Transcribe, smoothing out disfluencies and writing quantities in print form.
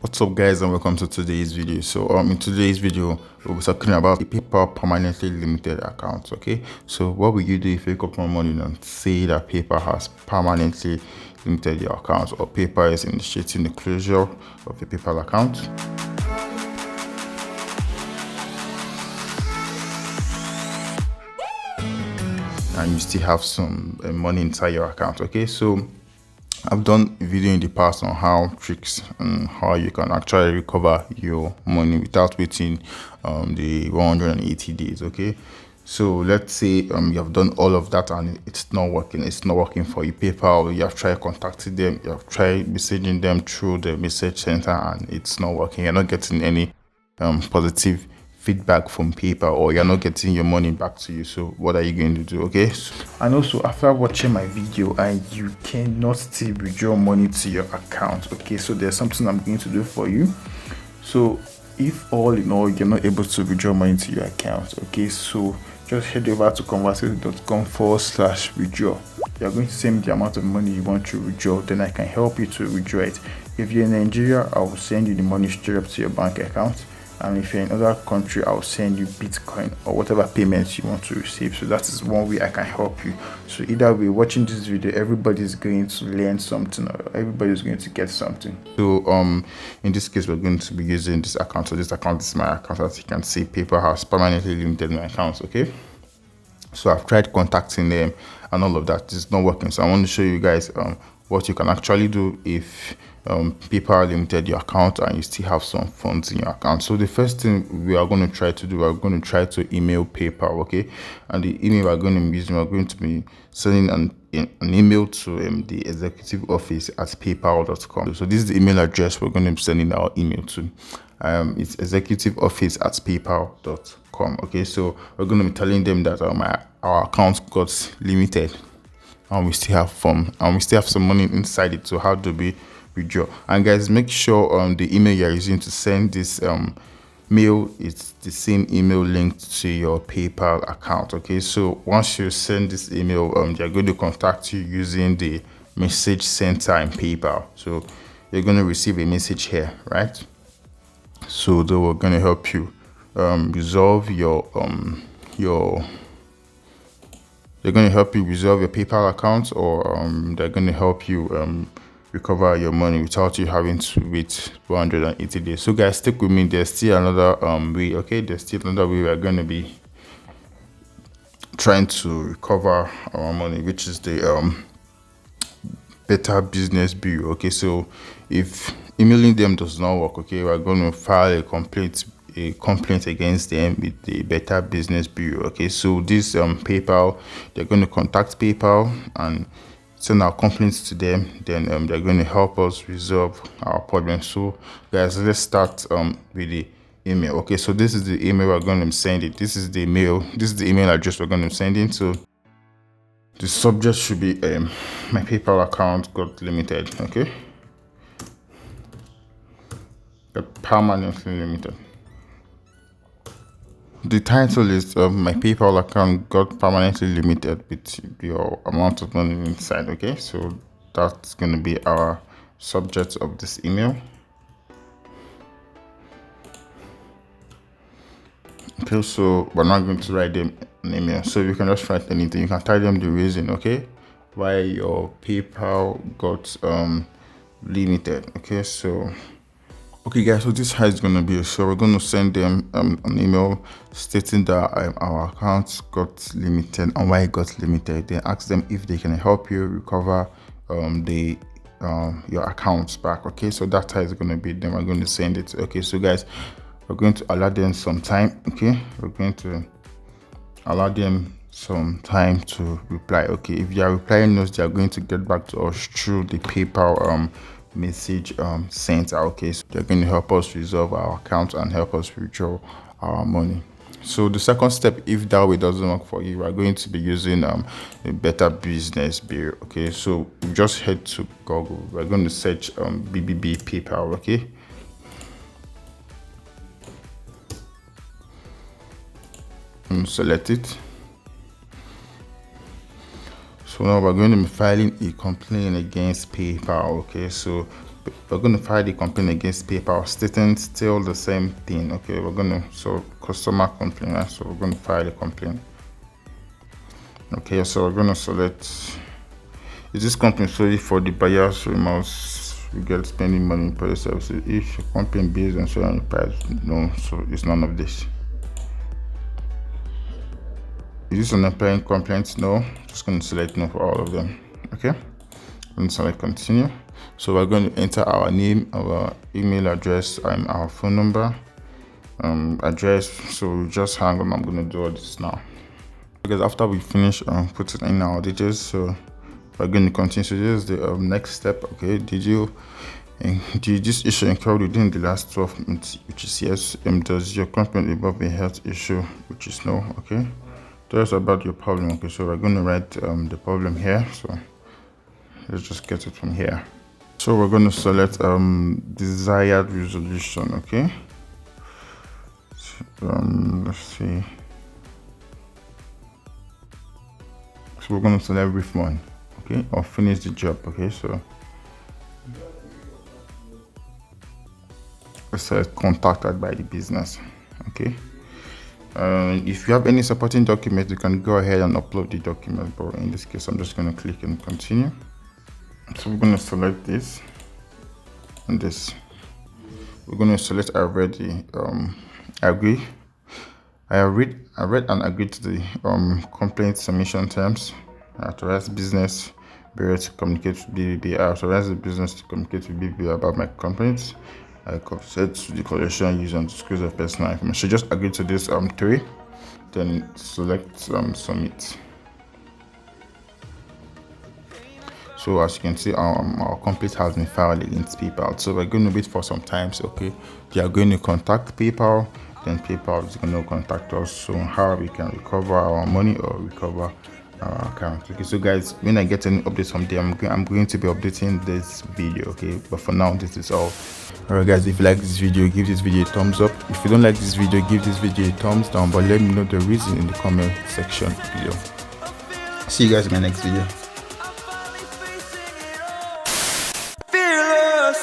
What's up, guys, and welcome to today's video. So in today's video we'll be talking about the PayPal permanently limited account. Okay, so what will you do if you wake up one morning and say that PayPal has permanently limited your account, or PayPal is initiating the closure of your PayPal account? And you still have some money inside your account. Okay, so I've done a video in the past on how tricks and how you can actually recover your money without waiting the 180 days. Okay, so let's say you have done all of that and it's not working for you. PayPal, you have tried contacting them, you have tried messaging them through the message center, and it's not working. You're not getting any positive feedback from PayPal, or you're not getting your money back to you. So what are you going to do? Okay, and also after watching my video and you cannot still withdraw money to your account, okay, so there's something I'm going to do for you. So if all in all you're not able to withdraw money to your account, okay, so just head over to konvati.com/withdraw. You're going to send me the amount of money you want to withdraw, then I can help you to withdraw it. If you're in Nigeria, I will send you the money straight up to your bank account. And if you're in another country, I'll send you Bitcoin or whatever payments you want to receive. So that is one way I can help you. So either way, watching this video, everybody's going to learn something, or everybody's going to get something. So in this case, we're going to be using this account. So this account is my account. As you can see, PayPal has permanently limited my accounts. Okay, so I've tried contacting them and all of that. It's not working. So I want to show you guys what you can actually do if PayPal limited your account and you still have some funds in your account. So the first thing we are going to try to do, we're going to try to email PayPal. Okay, and the email we're going to be using, we're going to be sending an email to the executive office at paypal.com. So this is the email address we're going to be sending our email to. It's executive office at paypal.com. Okay, so we're going to be telling them that our account got limited and we still have some money inside it. So how do we withdraw? And guys, make sure the email you're using to send this mail is the same email linked to your PayPal account. Okay, so once you send this email, they're going to contact you using the message center in PayPal. So you're going to receive a message here, right? So they were going to help you resolve they're going to help you resolve your PayPal account, or they're going to help you recover your money without you having to wait 180 days. So guys, stick with me. There's still another way. Okay, there's still another way we're going to be trying to recover our money, which is the Better Business Bureau. Okay, so if emailing them does not work, okay, we're going to file a complaint against them with the Better Business Bureau. Okay, so this PayPal, they're going to contact PayPal and send our complaints to them. Then they're going to help us resolve our problem. So guys, let's start with the email. Okay, so this is the email we're going to send it. This is the email address we're going to send in. So the subject should be my PayPal account got limited. Okay, got permanently limited. The title is my PayPal account got permanently limited with your amount of money inside. Okay, so that's going to be our subject of this email. Okay, so we're not going to write them an email, so you can just write anything. You can tell them the reason, okay, why your PayPal got limited. Okay, so okay guys, so this is how it's going to be. So we're going to send them an email stating that our account got limited and why it got limited. Then ask them if they can help you recover your accounts back. Okay, so that's how it's going to be. Then we're going to send it. Okay, so guys, we're going to allow them some time. Okay, we're going to allow them some time to reply. Okay, if they are replying us, they are going to get back to us through the PayPal message center. Okay, so they're going to help us resolve our account and help us withdraw our money. So the second step, if that way doesn't work for you, we're going to be using a Better Business Bureau. Okay, so we just head to Google. We're going to search BBB PayPal. Okay, and select it. So So now we're going to be filing a complaint against PayPal. Okay, so we're going to file the complaint against PayPal, stating still the same thing. Okay, we're going to, so customer complaint, right? So we're going to file a complaint. Okay, so we're going to select, is this complaint solely for the buyer's remorse regarding spending money in product services? If your complaint based on certain price, no, so it's none of this. Is this an employee complaint? No. Just going to select no for all of them. Okay, I'm going to select continue. So we're going to enter our name, our email address, and our phone number, address. So just hang on, I'm going to do all this now, because after we finish putting in our details, so we're going to continue. So this is the next step. Okay, did this issue occurred within the last 12 months, which is yes. Does your complaint involve a health issue, which is no. Okay, tell us about your problem. Okay, so we're going to write the problem here. So let's just get it from here. So we're going to select desired resolution. Okay, so, let's see. So we're going to select refund. Okay, or finish the job. Okay, so let's select contacted by the business. Okay, if you have any supporting document, you can go ahead and upload the document, but in this case I'm just going to click and continue. So we're going to select this and this. We're going to select I already agree. I read and agreed to the complaint submission terms. I authorize business bureau to communicate with BBB. I authorize the business to communicate with BBB about my complaints. I consent to the collection use and disclosure of personal information. So just agree to this 3, then select submit. So as you can see, our complaint has been filed against PayPal. So we're going to wait for some time. So, okay, they are going to contact PayPal, then PayPal is going to contact us. So how we can recover our money or recover our account. Okay, so guys, when I get any updates from them, I'm going to be updating this video. Okay, but for now, this is all. Alright guys, if you like this video, give this video a thumbs up. If you don't like this video, give this video a thumbs down, but let me know the reason in the comment section below. See you guys in my next video. Fearless.